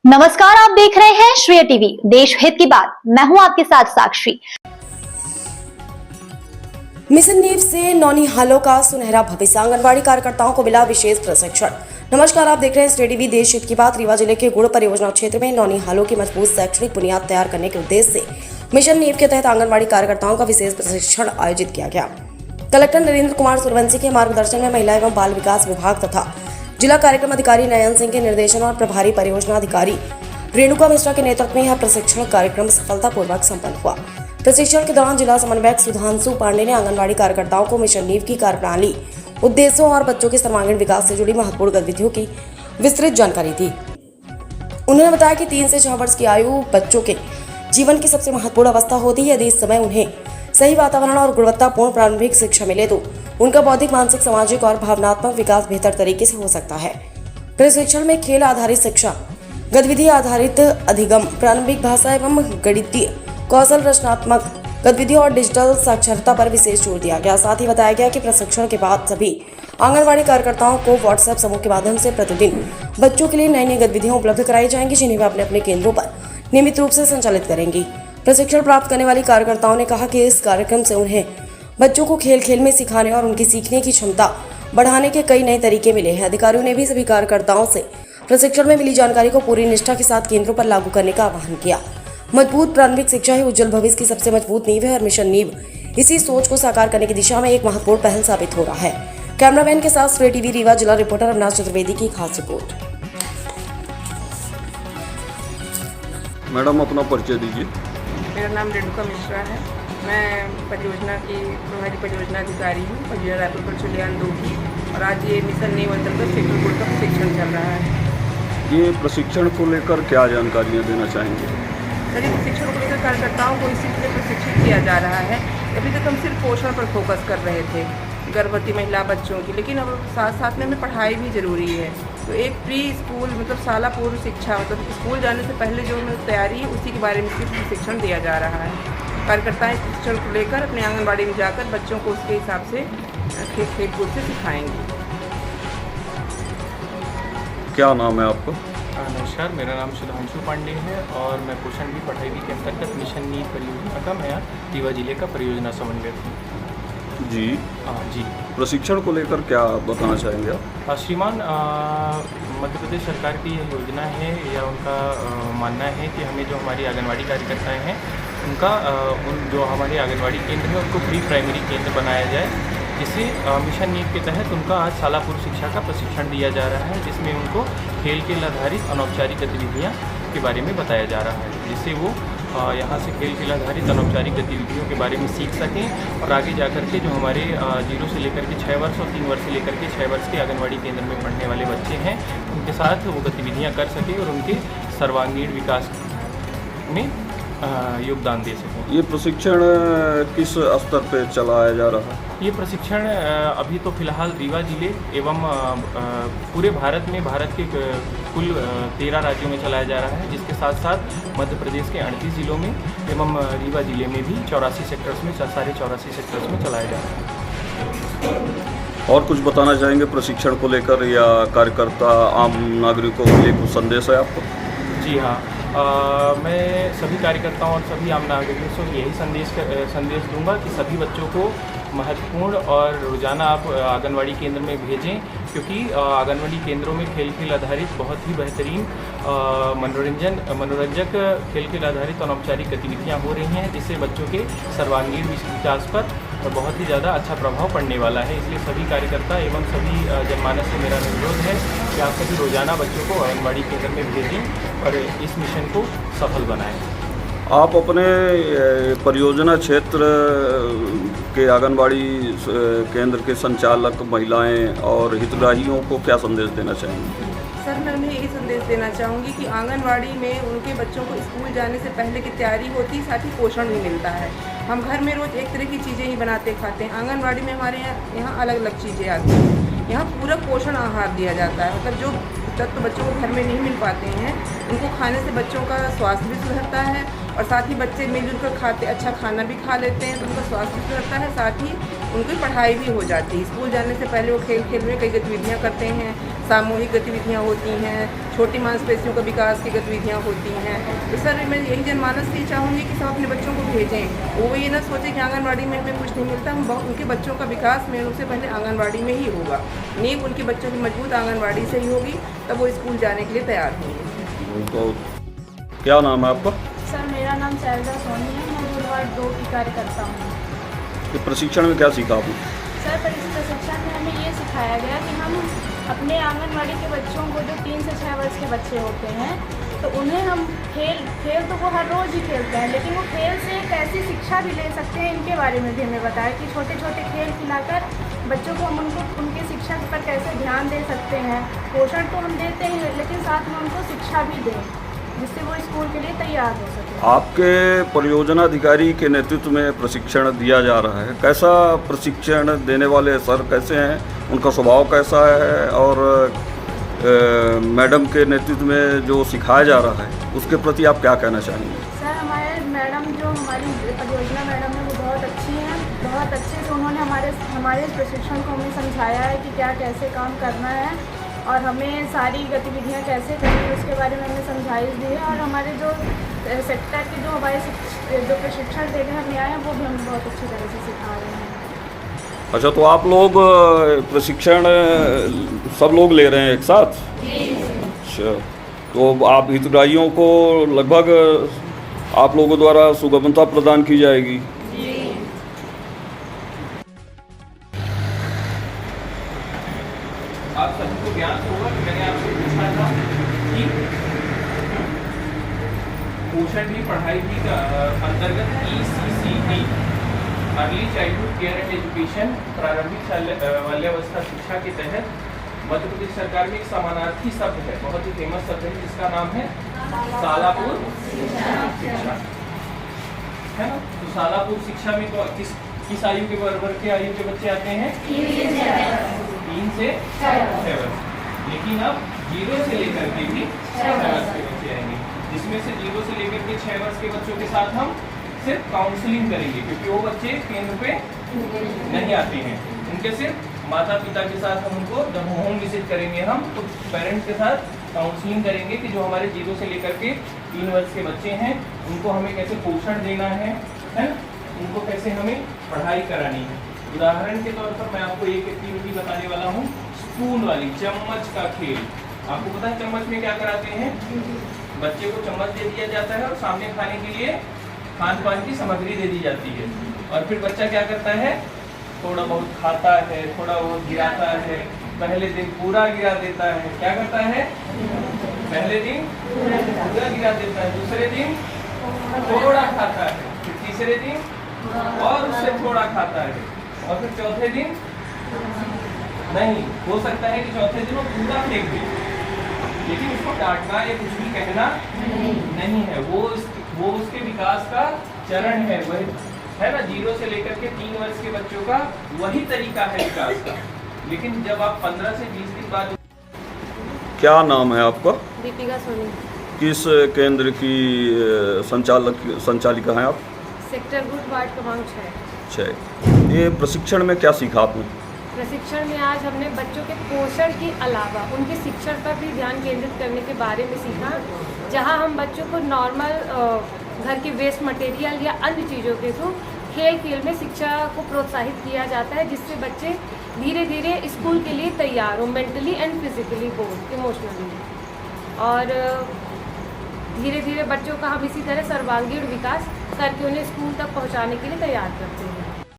नमस्कार, आप देख रहे हैं श्रेय टीवी, देश हित की बात। मैं हूं आपके साथ साक्षी। मिशन नीव से नौनिहालों का सुनहरा भविष्य, आंगनबाड़ी कार्यकर्ताओं को मिला विशेष प्रशिक्षण। नमस्कार, आप देख रहे हैं श्रेय टीवी, देश हित की बात। रीवा जिले के गुड़ परियोजना क्षेत्र में नौनिहालों की मजबूत शैक्षणिक बुनियाद तैयार करने के उद्देश्य से मिशन नीव के तहत आंगनबाड़ी कार्यकर्ताओं का विशेष प्रशिक्षण आयोजित किया गया। कलेक्टर नरेंद्र कुमार सूर्यवंशी के मार्गदर्शन में महिला एवं बाल विकास विभाग तथा जिला कार्यक्रम अधिकारी नयन सिंह के निर्देशन और प्रभारी परियोजना अधिकारी रेणुका मिश्रा के नेतृत्व में यह प्रशिक्षण कार्यक्रम सफलतापूर्वक संपन्न हुआ। प्रशिक्षण के दौरान जिला समन्वयक सुधांशु पांडे ने आंगनबाड़ी कार्यकर्ताओं को मिशन नीव की कार्यप्रणाली, उद्देश्यों और बच्चों के सर्वांगीण विकास से जुड़ी महत्वपूर्ण गतिविधियों की विस्तृत जानकारी दी। उन्होंने बताया कि 3 से 6 वर्ष की आयु बच्चों के जीवन की सबसे महत्वपूर्ण अवस्था होती है। यदि इस समय उन्हें सही वातावरण और गुणवत्तापूर्ण प्रारंभिक शिक्षा मिले तो उनका बौद्धिक, मानसिक, सामाजिक और भावनात्मक विकास बेहतर तरीके से हो सकता है। प्रशिक्षण में खेल आधारित शिक्षा, गतिविधि आधारित अधिगम, प्रारंभिक भाषा एवं गणितीय कौशल, रचनात्मक गतिविधियों और डिजिटल साक्षरता पर विशेष जोर दिया गया। साथ ही बताया गया कि प्रशिक्षण के बाद सभी आंगनबाड़ी कार्यकर्ताओं को व्हाट्सएप समूह के माध्यम से प्रतिदिन बच्चों के लिए नई नई गतिविधियां उपलब्ध कराई जाएंगी, जिन्हें वे अपने अपने केंद्रों पर नियमित रूप से संचालित करेंगी। प्रशिक्षण प्राप्त करने वाली कार्यकर्ताओं ने कहा कि इस कार्यक्रम से उन्हें बच्चों को खेल खेल में सिखाने और उनकी सीखने की क्षमता बढ़ाने के कई नए तरीके मिले हैं। अधिकारियों ने भी सभी कार्यकर्ताओं से प्रशिक्षण में मिली जानकारी को पूरी निष्ठा के साथ केंद्रों पर लागू करने का आह्वान किया। मजबूत प्रारंभिक शिक्षा ही उज्जवल भविष्य की सबसे मजबूत नींव है और मिशन नीव इसी सोच को साकार करने की दिशा में एक महत्वपूर्ण पहल साबित हो रहा है। कैमरामैन के साथ श्रेय टीवी रीवा जिला रिपोर्टर अविनाश चतुर्वेदी की खास रिपोर्ट। मैडम, अपना परिचय दीजिए। मेरा नाम रेणुका मिश्रा है। मैं परियोजना की प्रभारी परियोजना अधिकारी हूँ, परियोजना रायपुर परचुलियान 2 की। और आज ये मिशन नीव अंतर्गत सेक्टर बोर्ड का प्रशिक्षण चल रहा है। ये प्रशिक्षण को लेकर क्या जानकारियाँ देना चाहेंगे? सर, प्रशिक्षण को लेकर कार्यकर्ताओं को इसी लिए प्रशिक्षित किया जा रहा है। अभी तक हम सिर्फ पोषण पर फोकस कर रहे थे, गर्भवती महिला बच्चों की, लेकिन अब साथ साथ में हमें पढ़ाई भी ज़रूरी है। तो एक प्री स्कूल मतलब शाला पूर्व शिक्षा, मतलब स्कूल जाने से पहले जो हमें तैयारी है उसी के बारे में सिर्फ प्रशिक्षण दिया जा रहा है। कार्यकर्ता इस प्रशिक्षण को लेकर अपने आंगनबाड़ी में जाकर बच्चों को उसके हिसाब से खेल कूद से सिखाएंगे। क्या नाम है आपका? नमस्कार, मेरा नाम सुधांशु पांडे है और मैं पोषण भी पढ़ाई भी के अंतर्गत मिशन नीव परियोजना का मैं रीवा जिले का परियोजना समन्वयक हूँ। जी जी, प्रशिक्षण को लेकर क्या बताना चाहेंगे आप? श्रीमान, मध्य प्रदेश सरकार की यह योजना है या उनका मानना है कि हमें जो हमारी आंगनबाड़ी कार्यकर्ताएं हैं उनका उन जो हमारे आंगनबाड़ी केंद्र है उनको प्री प्राइमरी केंद्र बनाया जाए, जिससे मिशन नीव के तहत उनका आज शाला पूर्व शिक्षा का प्रशिक्षण दिया जा रहा है, जिसमें उनको खेल खेल आधारित अनौपचारिक गतिविधियाँ के बारे में बताया जा रहा है, जिससे वो यहाँ से खेल खेल आधारित अनौपचारिक गतिविधियों के बारे में सीख सकें और आगे जाकर के जो हमारे 0 से लेकर के 6 वर्ष और 3 वर्ष से लेकर के 6 वर्ष के आंगनबाड़ी केंद्र में पढ़ने वाले बच्चे हैं उनके साथ वो गतिविधियाँ कर सकें और उनके सर्वांगीण विकास में योगदान दे सकें। ये प्रशिक्षण किस स्तर पर चलाया जा रहा है? ये प्रशिक्षण अभी तो फिलहाल रीवा जिले एवं पूरे भारत में भारत के कुल 13 राज्यों में चलाया जा रहा है, जिसके साथ साथ मध्य प्रदेश के 38 जिलों में एवं रीवा जिले में भी 84 सेक्टर्स में सारे 84 सेक्टर्स में चलाया जा रहा है। और कुछ बताना चाहेंगे प्रशिक्षण को लेकर या कार्यकर्ता आम नागरिकों के लिए कुछ संदेश है आपको? जी हाँ, मैं सभी कार्यकर्ताओं और सभी आम नागरिकों को यही संदेश दूंगा कि सभी बच्चों को महत्वपूर्ण और रोज़ाना आप आंगनबाड़ी केंद्र में भेजें, क्योंकि आंगनबाड़ी केंद्रों में खेल खेल आधारित बहुत ही बेहतरीन मनोरंजक खेल खेल आधारित अनौपचारिक गतिविधियाँ हो रही हैं, जिससे बच्चों के सर्वांगीण विकास पर बहुत ही ज़्यादा अच्छा प्रभाव पड़ने वाला है। इसलिए सभी कार्यकर्ता एवं सभी जनमानस से मेरा अनुरोध है कि आप सभी रोज़ाना बच्चों को आंगनबाड़ी केंद्र में भेजें और इस मिशन को सफल बनाएं। आप अपने परियोजना क्षेत्र के आंगनबाड़ी केंद्र के संचालक, महिलाएं और हितग्राहियों को क्या संदेश देना चाहेंगे? सर, मैं उन्हें यही संदेश देना चाहूँगी कि आंगनबाड़ी में उनके बच्चों को स्कूल जाने से पहले की तैयारी होती, साथ ही पोषण भी मिलता है। हम घर में रोज़ एक तरह की चीज़ें ही बनाते खाते हैं, आंगनबाड़ी में हमारे यहाँ अलग अलग चीज़ें आती हैं। यहाँ पूरा पोषण आहार दिया जाता है, मतलब जो तत्व बच्चों को घर में नहीं मिल पाते हैं उनको खाने से बच्चों का स्वास्थ्य भी सुधरता है और साथ ही बच्चे मिलजुल कर खाते, अच्छा खाना भी खा लेते हैं तो उनका स्वास्थ्य भी सुधरता है, साथ ही उनकी पढ़ाई भी हो जाती है। स्कूल जाने से पहले वो खेल खेल में कई गतिविधियाँ करते हैं, सामूहिक गतिविधियाँ होती हैं, छोटी मांसपेशियों का विकास की गतिविधियाँ होती हैं। तो सर मैं यही जनमानस से चाहूँगी कि सब अपने बच्चों को भेजें, वो ये ना सोचें कि आंगनबाड़ी में हमें कुछ नहीं मिलता। उनके बच्चों का विकास में सबसे पहले आंगनबाड़ी में ही होगा। नींव उनके बच्चों की मजबूत आंगनबाड़ी से ही होगी, तब वो स्कूल जाने के लिए तैयार होंगे। तो क्या नाम है आपका? सर मेरा नाम शैलजा सोनी है, मैं गुरुवार 2 की कार्यकर्ता हूँ। ये प्रशिक्षण में क्या सीखा आपने? सर इस प्रशिक्षण में हमें ये सिखाया गया कि हम अपने आंगनवाड़ी के बच्चों को जो 3 से 6 वर्ष के बच्चे होते हैं तो उन्हें हम खेल तो वो हर रोज़ ही खेलते हैं, लेकिन वो खेल से एक ऐसी शिक्षा भी ले सकते हैं, इनके बारे में भी हमें बताया कि छोटे छोटे खेल खिलाकर बच्चों को हम उनकी शिक्षा पर कैसे ध्यान दे सकते हैं। पोषण तो हम देते ही हैं, लेकिन साथ में उनको शिक्षा भी दें जिससे वो स्कूल के लिए तैयार हो सके। आपके परियोजना अधिकारी के नेतृत्व में प्रशिक्षण दिया जा रहा है, कैसा प्रशिक्षण देने वाले सर कैसे हैं, उनका स्वभाव कैसा है, और मैडम के नेतृत्व में जो सिखाया जा रहा है उसके प्रति आप क्या कहना चाहेंगे? सर हमारे मैडम जो हमारी परियोजना मैडम है वो बहुत अच्छी हैं, बहुत अच्छे से उन्होंने हमारे इस प्रशिक्षण को हमें समझाया है कि क्या कैसे काम करना है और हमें सारी गतिविधियां कैसे करनी है उसके बारे में हमें समझाइश दी है। और हमारे जो सेक्टर के जो हमारे जो प्रशिक्षण देने हमें आए हैं वो भी हम बहुत अच्छी तरह से सिखा रहे हैं। अच्छा, तो आप लोग प्रशिक्षण सब लोग ले रहे हैं एक साथ? अच्छा, तो आप हितग्राहियों को लगभग आप लोगों द्वारा सुगमता प्रदान की जाएगी? आप सभी को ज्ञान होगा कि मैंने आपसे पूछा था कि पोषण भी पढ़ाई भी का अंतर्गत ECCT early childhood care and education प्रारंभिक बाल्यावस्था शिक्षा के तहत मध्य प्रदेश सरकार में एक समानार्थी शब्द है, बहुत ही फेमस शब्द है जिसका नाम है सालापुर शिक्षा, है ना। तो सालापुर शिक्षा में तो किस आयु के वर्ग के आयु के बच्चे आते हैं? 3 से 6 वर्ष। लेकिन अब 0 से लेकर के भी 6 वर्ष के बच्चे आएंगे, जिसमें से 0 से लेकर के 6 वर्ष के बच्चों के साथ हम सिर्फ काउंसलिंग करेंगे, क्योंकि वो बच्चे केंद्र पे नहीं आते हैं। उनके सिर्फ माता पिता के साथ हम उनको जब होम विजिट करेंगे हम तो पेरेंट्स के साथ काउंसलिंग करेंगे कि जो हमारे 0 से लेकर के 3 वर्ष के बच्चे हैं उनको हमें कैसे पोषण देना है ना, उनको कैसे हमें पढ़ाई करानी है। उदाहरण के तौर पर मैं आपको एक एक्टिविटी बताने वाला हूँ, स्पून वाली, चम्मच का खेल। आपको पता है चम्मच में क्या कराते हैं? बच्चे को चम्मच दे दिया जाता है और सामने खाने के लिए खान पान की सामग्री दे दी जाती है, और फिर बच्चा क्या करता है? थोड़ा बहुत खाता है, थोड़ा बहुत गिराता है। पहले दिन पूरा गिरा देता है, क्या करता है? पहले दिन पूरा गिरा देता है, दूसरे दिन थोड़ा खाता है, फिर तीसरे दिन और उससे थोड़ा खाता है, और फिर चौथे दिन नहीं, हो सकता है कि चौथे दिन वो पूरा फेंक दे, लेकिन उसको डांटना या कुछ भी कहना नहीं है। वो उसके विकास का चरण है, वही है ना। 0 से लेकर के 3 वर्ष के बच्चों का वही तरीका है विकास का। लेकिन जब आप 15 से 20 दिन बाद। क्या नाम है आपका? दीपिका सोनी। किस केंद्र की संचालिका हैं आप? सेक्टर गुड वार्ड क्रमांक 6। अच्छा, ये प्रशिक्षण में क्या सीखा आपने? प्रशिक्षण में आज हमने बच्चों के पोषण के अलावा उनके शिक्षण पर भी ध्यान केंद्रित करने के बारे में सीखा, जहां हम बच्चों को नॉर्मल घर के वेस्ट मटेरियल या अन्य चीज़ों के थ्रू खेल में शिक्षा को प्रोत्साहित किया जाता है, जिससे बच्चे धीरे धीरे स्कूल के लिए तैयार हो, mentally and physically both, emotionally, और धीरे धीरे बच्चों का हम इसी तरह सर्वांगीण विकास करके उन्हें स्कूल तक पहुंचाने के लिए तैयार करते हैं।